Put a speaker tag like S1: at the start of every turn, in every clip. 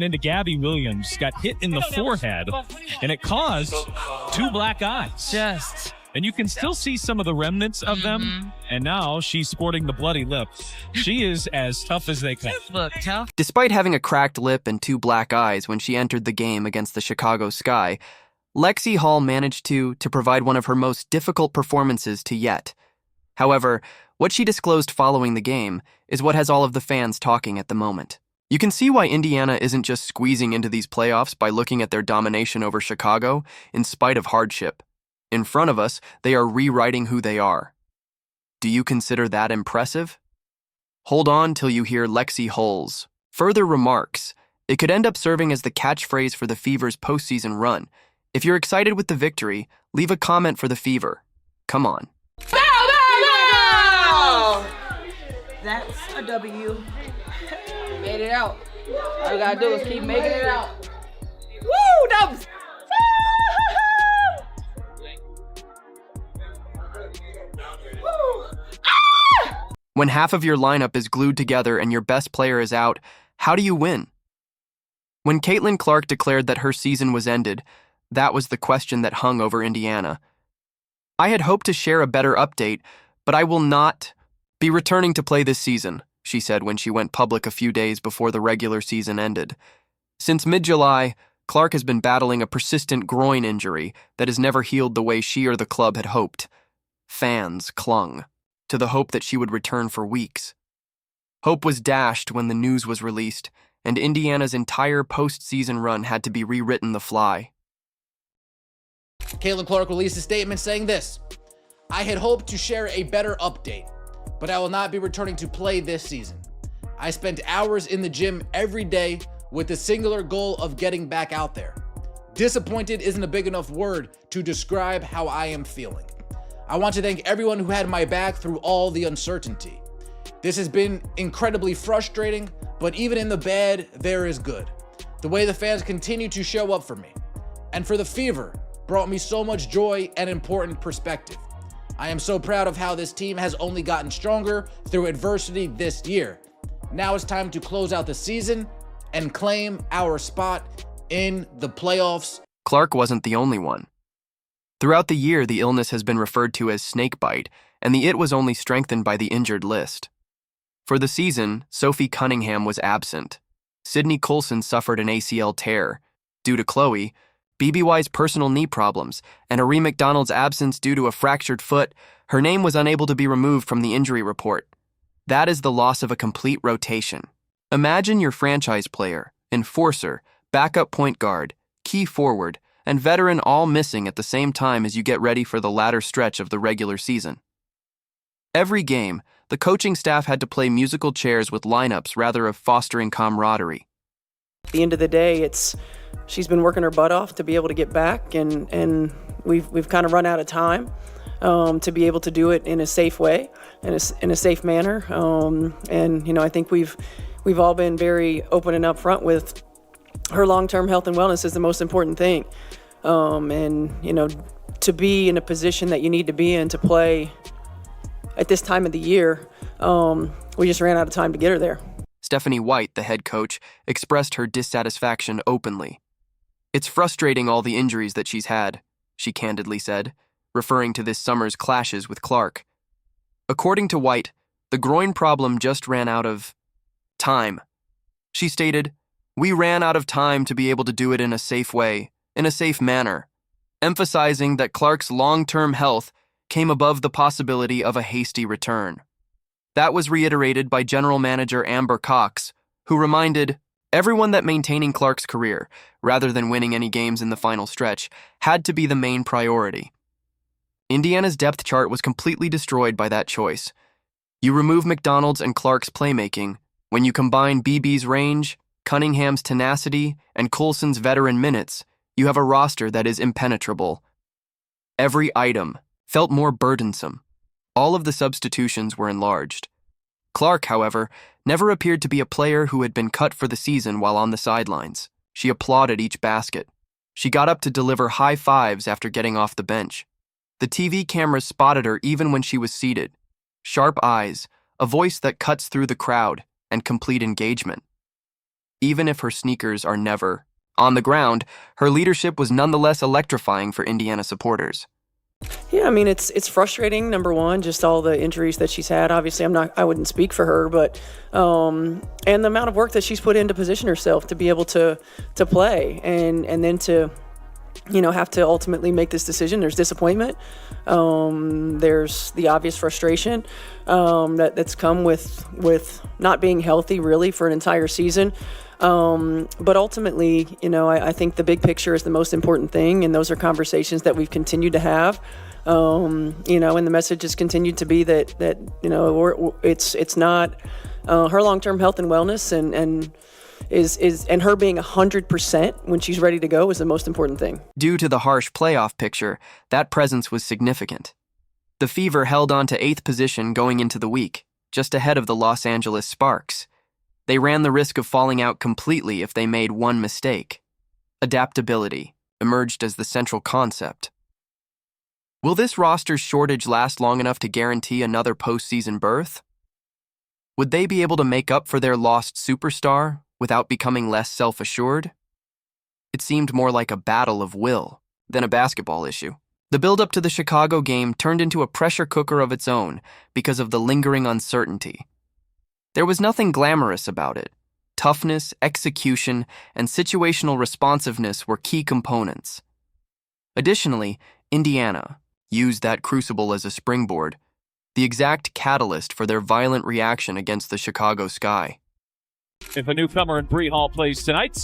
S1: into Gabby Williams, got hit in the forehead, and it caused 2 black eyes. And you can still see some of the remnants of them, and now she's sporting the bloody lip. She is as tough as they come.
S2: Look, tough.
S3: Despite having a cracked lip and 2 black eyes when she entered the game against the Chicago Sky, Lexie Hall managed to provide one of her most difficult performances to yet. However, what she disclosed following the game is what has all of the fans talking at the moment. You can see why Indiana isn't just squeezing into these playoffs by looking at their domination over Chicago in spite of hardship. In front of us, they are rewriting who they are. Do you consider that impressive? Hold on till you hear Lexie Hull's further remarks. It could end up serving as the catchphrase for the Fever's postseason run. If you're excited with the victory, leave a comment for the Fever. Come on.
S4: Bow! That's a W.
S5: Made it out. All you gotta do is keep making it out.
S4: Woo! Dubs!
S3: When half of your lineup is glued together and your best player is out, how do you win? When Caitlin Clark declared that her season was ended, that was the question that hung over Indiana. I had hoped to share a better update, but I will not be returning to play this season, she said when she went public a few days before the regular season ended. Since mid-July, Clark has been battling a persistent groin injury that has never healed the way she or the club had hoped. Fans clung to the hope that she would return for weeks. Hope was dashed when the news was released, and Indiana's entire postseason run had to be rewritten the fly.
S6: Caitlin Clark released a statement saying this: "I had hoped to share a better update, but I will not be returning to play this season. I spent hours in the gym every day with the singular goal of getting back out there. Disappointed isn't a big enough word to describe how I am feeling. I want to thank everyone who had my back through all the uncertainty. This has been incredibly frustrating, but even in the bad, there is good. The way the fans continue to show up for me and for the Fever brought me so much joy and important perspective. I am so proud of how this team has only gotten stronger through adversity this year. Now it's time to close out the season and claim our spot in the playoffs."
S3: Clark wasn't the only one. Throughout the year, the illness has been referred to as snakebite, and the it was only strengthened by the injured list. For the season, Sophie Cunningham was absent. Sydney Coulson suffered an ACL tear. Due to Chloe, BBY's personal knee problems, and Arie McDonald's absence due to a fractured foot, her name was unable to be removed from the injury report. That is the loss of a complete rotation. Imagine your franchise player, enforcer, backup point guard, key forward, and veteran all missing at the same time as you get ready for the latter stretch of the regular season. Every game, the coaching staff had to play musical chairs with lineups rather of fostering camaraderie.
S7: At the end of the day, she's been working her butt off to be able to get back, and we've kind of run out of time to be able to do it in a safe way, in a safe manner. And I think we've all been very open and upfront with her long-term health and wellness is the most important thing. To be in a position that you need to be in to play at this time of the year, we just ran out of time to get her there.
S3: Stephanie White, the head coach, expressed her dissatisfaction openly. "It's frustrating all the injuries that she's had," she candidly said, referring to this summer's clashes with Clark. According to White, the groin problem just ran out of time. She stated, "We ran out of time to be able to do it in a safe way, in a safe manner," emphasizing that Clark's long-term health came above the possibility of a hasty return. That was reiterated by General Manager Amber Cox, who reminded everyone that maintaining Clark's career, rather than winning any games in the final stretch, had to be the main priority. Indiana's depth chart was completely destroyed by that choice. You remove McDonald's and Clark's playmaking, when you combine BB's range, Cunningham's tenacity, and Coulson's veteran minutes, you have a roster that is impenetrable. Every item felt more burdensome. All of the substitutions were enlarged. Clark, however, never appeared to be a player who had been cut for the season while on the sidelines. She applauded each basket. She got up to deliver high fives after getting off the bench. The TV cameras spotted her even when she was seated. Sharp eyes, a voice that cuts through the crowd, and complete engagement. even if her sneakers are never. On the ground, her leadership was nonetheless electrifying for Indiana supporters.
S7: Yeah, I mean, it's frustrating, number one, just all the injuries that she's had. Obviously, I wouldn't speak for her, but and the amount of work that she's put in to position herself to be able to play and then to, have to ultimately make this decision. There's disappointment. There's the obvious frustration that's come with not being healthy really for an entire season. But ultimately, I think the big picture is the most important thing, and those are conversations that we've continued to have. And the message has continued to be that it's not her long-term health and wellness and her being 100% when she's ready to go is the most important thing.
S3: Due to the harsh playoff picture, that presence was significant. The Fever held on to 8th position going into the week, just ahead of the Los Angeles Sparks. They ran the risk of falling out completely if they made one mistake. Adaptability emerged as the central concept. Will this roster's shortage last long enough to guarantee another postseason berth? Would they be able to make up for their lost superstar without becoming less self-assured? It seemed more like a battle of will than a basketball issue. The build-up to the Chicago game turned into a pressure cooker of its own because of the lingering uncertainty. There was nothing glamorous about it. Toughness, execution, and situational responsiveness were key components. Additionally, Indiana used that crucible as a springboard, the exact catalyst for their violent reaction against the Chicago Sky.
S1: If a newcomer in Bree Hall plays tonight,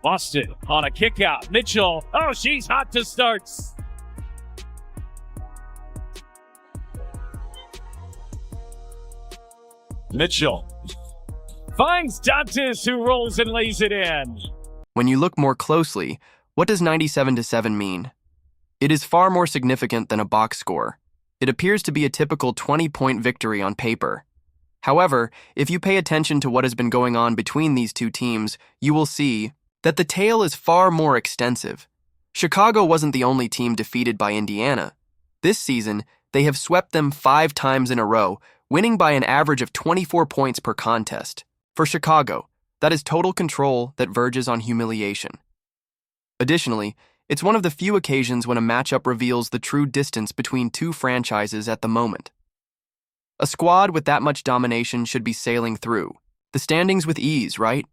S1: Boston on a kick out. Mitchell, she's hot to start. Mitchell finds Dantas, who rolls and lays it in.
S3: When you look more closely, what does 97-7 mean? It is far more significant than a box score. It appears to be a typical 20-point victory on paper. However, if you pay attention to what has been going on between these two teams, you will see that the tale is far more extensive. Chicago wasn't the only team defeated by Indiana. This season, they have swept them 5 times in a row, winning by an average of 24 points per contest. For Chicago, that is total control that verges on humiliation. Additionally, it's one of the few occasions when a matchup reveals the true distance between two franchises at the moment. A squad with that much domination should be sailing through the standings with ease, right?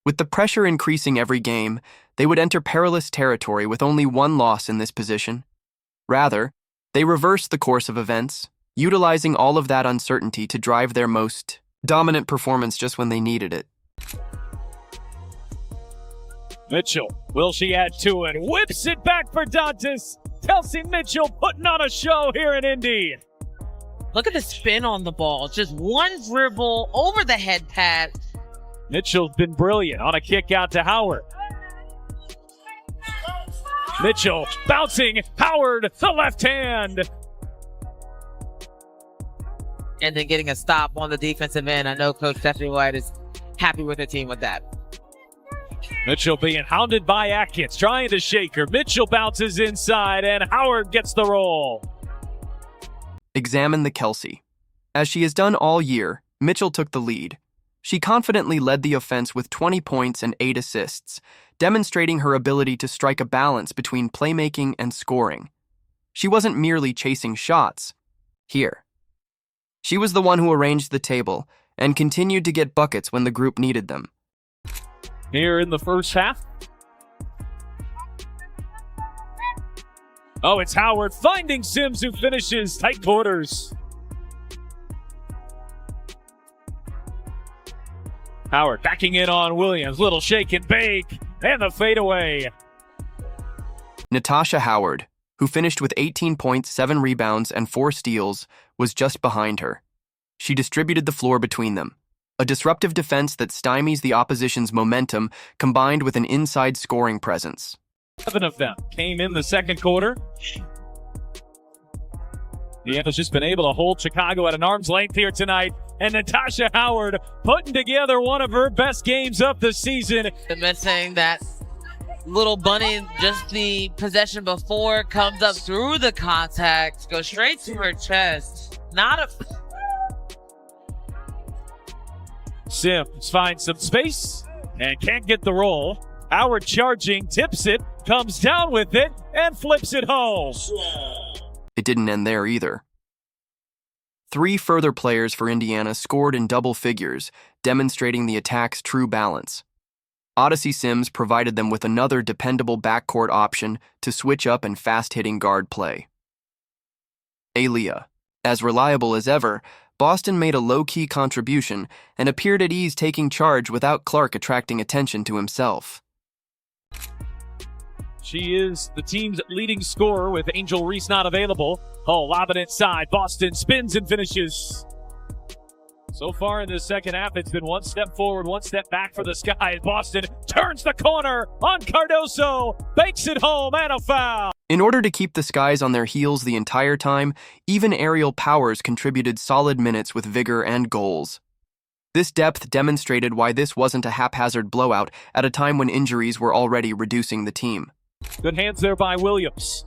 S3: With the pressure increasing every game, they would enter perilous territory with only one loss in this position. Rather, they reversed the course of events, utilizing all of that uncertainty to drive their most dominant performance just when they needed it.
S1: Mitchell, will she add to it? Whips it back for Dantas. Kelsey Mitchell putting on a show here in Indy.
S2: Look at the spin on the ball. Just one dribble over the head pad.
S1: Mitchell's been brilliant on a kick out to Howard. Mitchell bouncing. Howard, the left hand.
S2: And then getting a stop on the defensive end. I know Coach Stephanie White is happy with her team with that.
S1: Mitchell being hounded by Atkins, trying to shake her. Mitchell bounces inside, and Howard gets the roll.
S3: Examine the Kelsey. As she has done all year, Mitchell took the lead. She confidently led the offense with 20 points and 8 assists, demonstrating her ability to strike a balance between playmaking and scoring. She wasn't merely chasing shots. Here. She was the one who arranged the table and continued to get buckets when the group needed them.
S1: Here in the first half. It's Howard finding Sims, who finishes tight quarters. Howard backing in on Williams. Little shake and bake. And the fadeaway.
S3: Natasha Howard, who finished with 18 points, 7 rebounds, and 4 steals, was just behind her. She distributed the floor between them. A disruptive defense that stymies the opposition's momentum combined with an inside scoring presence.
S1: 7 of them came in the second quarter. Indiana's just been able to hold Chicago at an arm's length here tonight. And Natasha Howard putting together one of her best games of the season.
S2: Missing that little bunny, just the possession before, comes up through the contact, goes straight to her chest.
S1: Sims finds some space and can't get the roll. Howard charging, tips it, comes down with it, and flips it home.
S3: It didn't end there either. 3 further players for Indiana scored in double figures, demonstrating the attack's true balance. Odyssey Sims provided them with another dependable backcourt option to switch up and fast-hitting guard play. Aaliyah. As reliable as ever, Boston made a low-key contribution and appeared at ease taking charge without Clark attracting attention to himself.
S1: She is the team's leading scorer with Angel Reese not available. Lob it inside. Boston spins and finishes. So far in the second half, it's been one step forward, one step back for the Sky. Boston turns the corner on Cardoso, banks it home, and a foul.
S3: In order to keep the Skies on their heels the entire time, even Aerial Powers contributed solid minutes with vigor and goals. This depth demonstrated why this wasn't a haphazard blowout at a time when injuries were already reducing the team.
S1: Good hands there by Williams.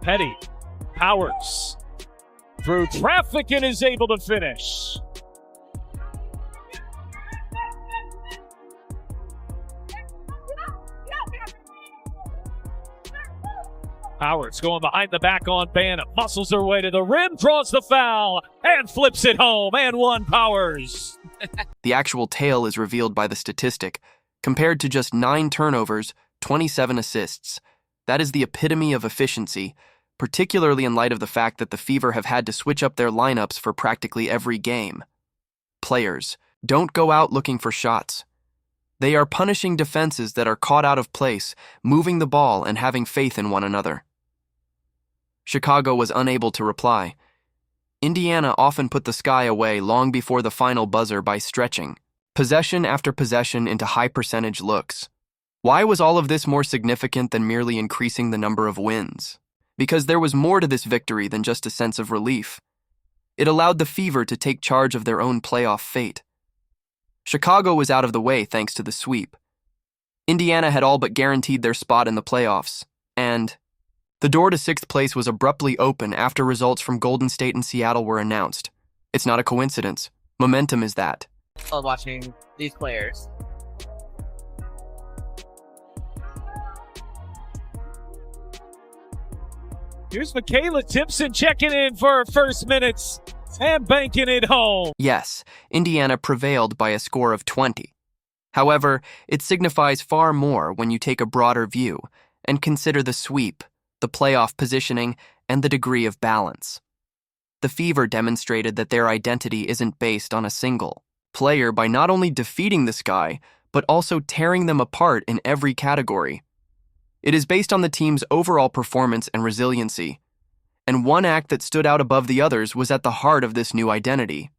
S1: Petty, Powers, through traffic and is able to finish. Powers going behind the back on Ban, muscles her way to the rim, draws the foul, and flips it home, and one Powers.
S3: The actual tale is revealed by the statistic. Compared to just 9 turnovers, 27 assists. That is the epitome of efficiency, particularly in light of the fact that the Fever have had to switch up their lineups for practically every game. Players, don't go out looking for shots. They are punishing defenses that are caught out of place, moving the ball and having faith in one another. Chicago was unable to reply. Indiana often put the Sky away long before the final buzzer by stretching possession after possession into high-percentage looks. Why was all of this more significant than merely increasing the number of wins? Because there was more to this victory than just a sense of relief. It allowed the Fever to take charge of their own playoff fate. Chicago was out of the way thanks to the sweep. Indiana had all but guaranteed their spot in the playoffs, and the door to 6th place was abruptly open after results from Golden State and Seattle were announced. It's not a coincidence. Momentum is that.
S2: I love watching these players.
S1: Here's Michaela Timpson checking in for her first minutes and banking it home.
S3: Yes, Indiana prevailed by a score of 20. However, it signifies far more when you take a broader view and consider the sweep, the playoff positioning, and the degree of balance. The Fever demonstrated that their identity isn't based on a single player by not only defeating the Sky, but also tearing them apart in every category. It is based on the team's overall performance and resiliency, and one act that stood out above the others was at the heart of this new identity.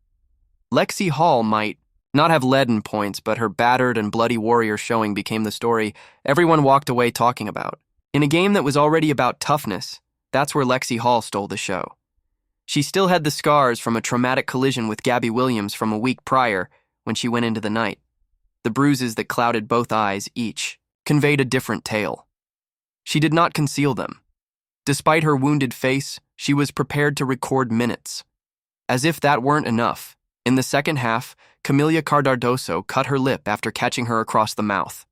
S3: Lexie Hall might not have led in points, but her battered and bloody warrior showing became the story everyone walked away talking about. In a game that was already about toughness, that's where Lexie Hall stole the show. She still had the scars from a traumatic collision with Gabby Williams from a week prior when she went into the night. The bruises that clouded both eyes each conveyed a different tale. She did not conceal them. Despite her wounded face, she was prepared to record minutes. As if that weren't enough, in the second half, Camila Cardoso cut her lip after catching her across the mouth.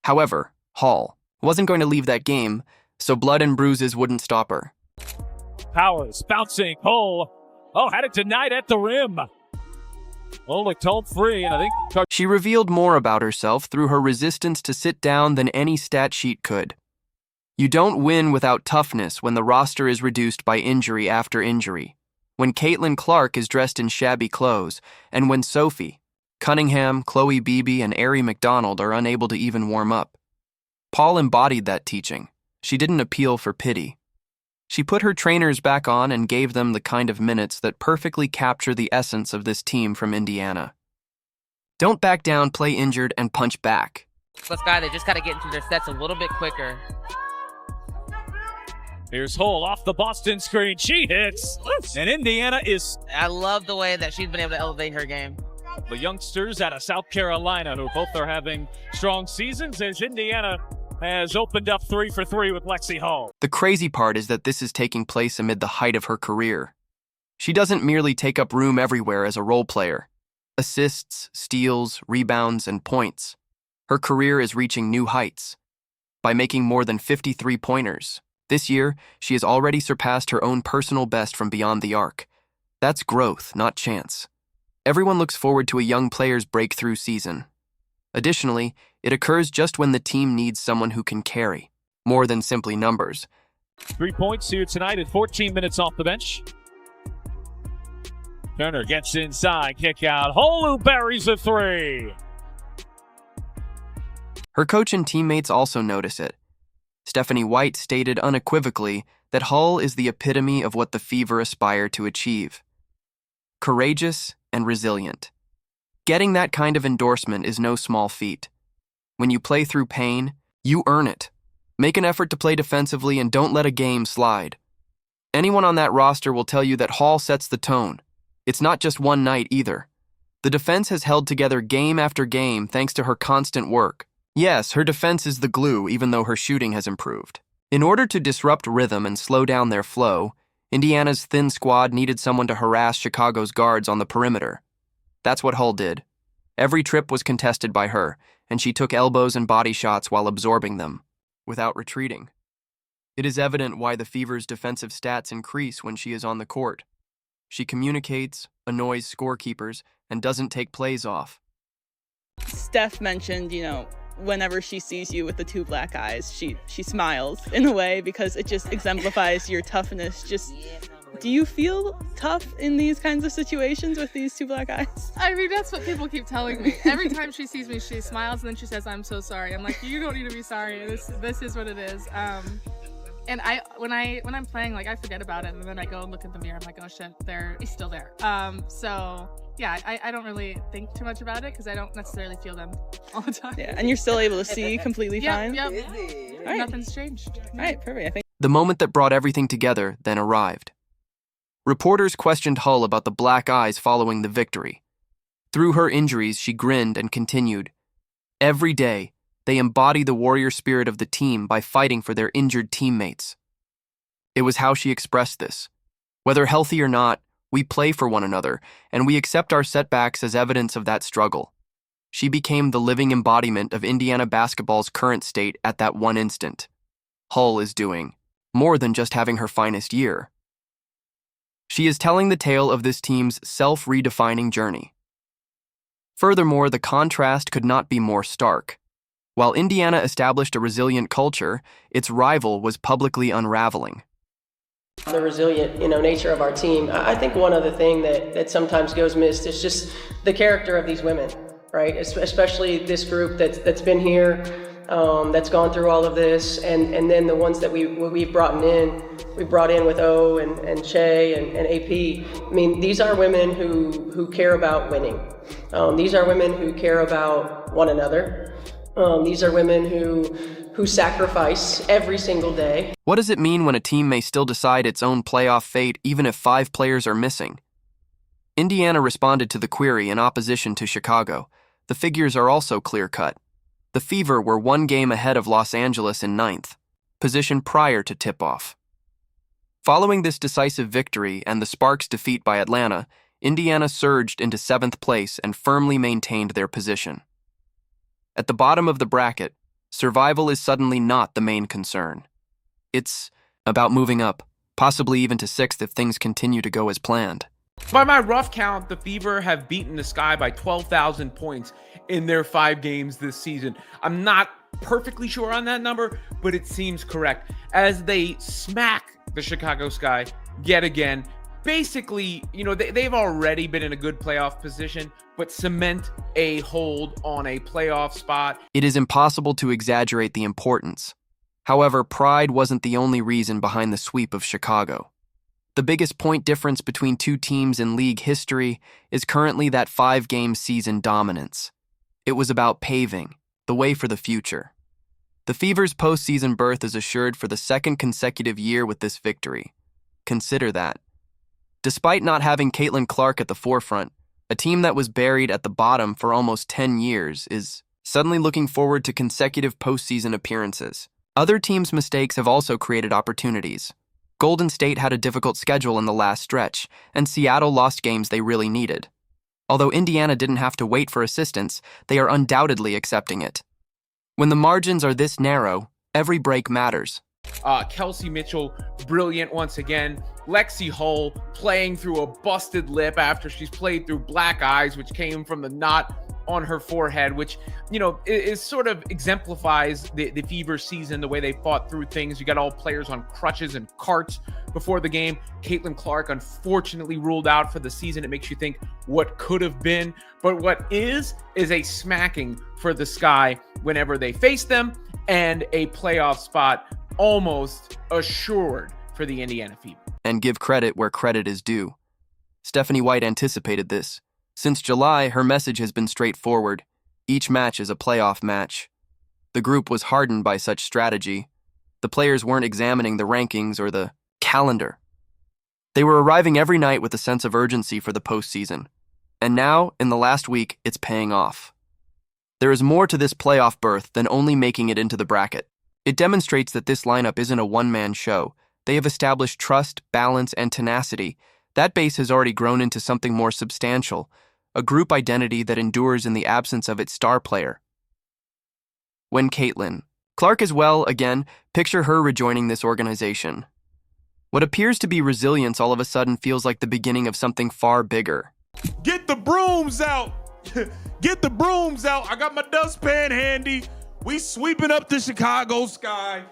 S3: However, Hall wasn't going to leave that game, so blood and bruises wouldn't stop her.
S1: Powers bouncing, Hole. Had it denied at the rim. Looked home free, and I think
S3: She revealed more about herself through her resistance to sit down than any stat sheet could. You don't win without toughness when the roster is reduced by injury after injury, when Caitlin Clark is dressed in shabby clothes, and when Sophie, Cunningham, Chloe Beebe, and Arie McDonald are unable to even warm up. Paul embodied that teaching. She didn't appeal for pity. She put her trainers back on and gave them the kind of minutes that perfectly capture the essence of this team from Indiana. Don't back down, play injured, and punch back.
S2: But Sky, they just got to get into their sets a little bit quicker.
S1: here's Hole off the Boston screen. She hits, and Indiana is...
S2: I love the way that she's been able to elevate her game.
S1: The youngsters out of South Carolina, who both are having strong seasons, as Indiana has opened up 3 for 3 with Lexie Hall.
S3: The crazy part is that this is taking place amid the height of her career. She doesn't merely take up room everywhere as a role player. assists, steals, rebounds, and points. Her career is reaching new heights. By making more than 50 three-pointers, this year, she has already surpassed her own personal best from beyond the arc. That's growth, not chance. Everyone looks forward to a young player's breakthrough season. Additionally, it occurs just when the team needs someone who can carry, more than simply numbers.
S1: 3 points here tonight at 14 minutes off the bench. Turner gets inside, kick out. Holu buries a three.
S3: Her coach and teammates also notice it. Stephanie White stated unequivocally that Hull is the epitome of what the Fever aspire to achieve. Courageous and resilient. Getting that kind of endorsement is no small feat. When you play through pain, you earn it. Make an effort to play defensively and don't let a game slide. Anyone on that roster will tell you that Hall sets the tone. It's not just one night either. The defense has held together game after game thanks to her constant work. Yes, her defense is the glue even though her shooting has improved. In order to disrupt rhythm and slow down their flow, Indiana's thin squad needed someone to harass Chicago's guards on the perimeter. That's what Hull did. Every trip was contested by her, and she took elbows and body shots while absorbing them, without retreating. It is evident why the Fever's defensive stats increase when she is on the court. She communicates, annoys scorekeepers, and doesn't take plays off.
S8: Steph mentioned, whenever she sees you with the two black eyes, she smiles in a way because it just exemplifies your toughness. Do you feel tough in these kinds of situations with these two black eyes?
S9: I mean, that's what people keep telling me. Every time she sees me, she smiles and then she says, "I'm so sorry." I'm like, "You don't need to be sorry. This is what it is." And when I'm playing, I forget about it, and then I go and look at the mirror. I'm like, "Oh shit, he's still there." So yeah, I don't really think too much about it because I don't necessarily feel them all the time.
S8: Yeah, and you're still able to see completely fine.
S9: Yep.
S8: Right.
S9: Nothing's changed.
S8: All right, perfect.
S3: The moment that brought everything together then arrived. Reporters questioned Hull about the black eyes following the victory. Through her injuries, she grinned and continued. Every day, they embody the warrior spirit of the team by fighting for their injured teammates. It was how she expressed this. Whether healthy or not, we play for one another, and we accept our setbacks as evidence of that struggle. She became the living embodiment of Indiana basketball's current state at that one instant. Hull is doing more than just having her finest year. She is telling the tale of this team's self-redefining journey. Furthermore, the contrast could not be more stark. While Indiana established a resilient culture, its rival was publicly unraveling.
S7: The resilient, nature of our team. I think one other thing that sometimes goes missed is just the character of these women, right? Especially this group that's been here, that's gone through all of this, and then the ones that we've brought in. We brought in with O and Che and AP. I mean, these are women who care about winning. These are women who care about one another. These are women who sacrifice every single day.
S3: What does it mean when a team may still decide its own playoff fate even if 5 players are missing? Indiana responded to the query in opposition to Chicago. The figures are also clear-cut. The Fever were 1 game ahead of Los Angeles in 9th, position prior to tip-off. Following this decisive victory and the Sparks' defeat by Atlanta, Indiana surged into 7th place and firmly maintained their position. At the bottom of the bracket, survival is suddenly not the main concern. It's about moving up, possibly even to 6th if things continue to go as planned.
S10: By my rough count, the Fever have beaten the Sky by 12,000 points in their 5 games this season. I'm not perfectly sure on that number, but it seems correct, as they smack the Chicago Sky yet again. Basically, they've already been in a good playoff position, but cement a hold on a playoff spot.
S3: It is impossible to exaggerate the importance. However, pride wasn't the only reason behind the sweep of Chicago. The biggest point difference between 2 teams in league history is currently that 5-game season dominance. It was about paving the way for the future. The Fever's postseason berth is assured for the 2nd consecutive year with this victory. Consider that. Despite not having Caitlin Clark at the forefront, a team that was buried at the bottom for almost 10 years is suddenly looking forward to consecutive postseason appearances. Other teams' mistakes have also created opportunities. Golden State had a difficult schedule in the last stretch, and Seattle lost games they really needed. Although Indiana didn't have to wait for assistance, they are undoubtedly accepting it. When the margins are this narrow, every break matters.
S10: Kelsey Mitchell, brilliant once again. Lexie Hull playing through a busted lip after she's played through black eyes, which came from the knot on her forehead, which, you know, is sort of exemplifies the Fever season, the way they fought through things. You got all players on crutches and carts before the game. Caitlin Clark, unfortunately, ruled out for the season. It makes you think what could have been, but what is a smacking for the Sky whenever they face them, and a playoff spot almost assured for the Indiana Fever.
S3: And give credit where credit is due. Stephanie White anticipated this. Since July, her message has been straightforward. Each match is a playoff match. The group was hardened by such strategy. The players weren't examining the rankings or the calendar. They were arriving every night with a sense of urgency for the postseason. And now, in the last week, it's paying off. There is more to this playoff berth than only making it into the bracket. It demonstrates that this lineup isn't a one-man show. They have established trust, balance, and tenacity. That base has already grown into something more substantial, a group identity that endures in the absence of its star player. When Caitlin Clark as well, again, picture her rejoining this organization. What appears to be resilience all of a sudden feels like the beginning of something far bigger.
S11: Get the brooms out! Get the brooms out! I got my dustpan handy. We sweeping up the Chicago Sky.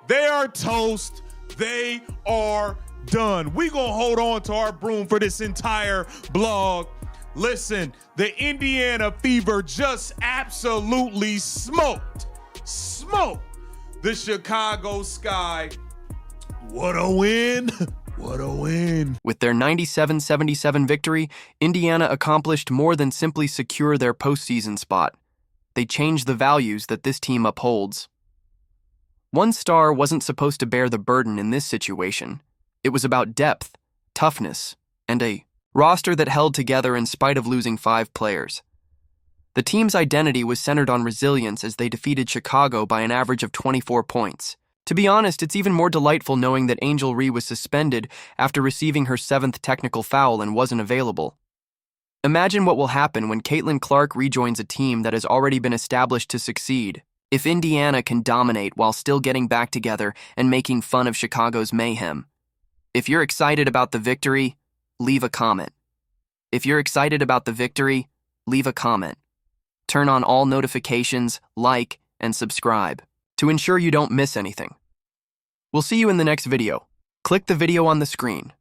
S11: They are toast. They are done. We gonna hold on to our broom for this entire blog. Listen, the Indiana Fever just absolutely smoked the Chicago Sky. What a win. What a win.
S3: With their 97-77 victory, Indiana accomplished more than simply secure their postseason spot. They changed the values that this team upholds. One star wasn't supposed to bear the burden in this situation. It was about depth, toughness, and a roster that held together in spite of losing 5 players. The team's identity was centered on resilience as they defeated Chicago by an average of 24 points. To be honest, it's even more delightful knowing that Angel Ree was suspended after receiving her 7th technical foul and wasn't available. Imagine what will happen when Caitlin Clark rejoins a team that has already been established to succeed. If Indiana can dominate while still getting back together and making fun of Chicago's mayhem. If you're excited about the victory, leave a comment. If you're excited about the victory, leave a comment. Turn on all notifications, like, and subscribe to ensure you don't miss anything. We'll see you in the next video. Click the video on the screen.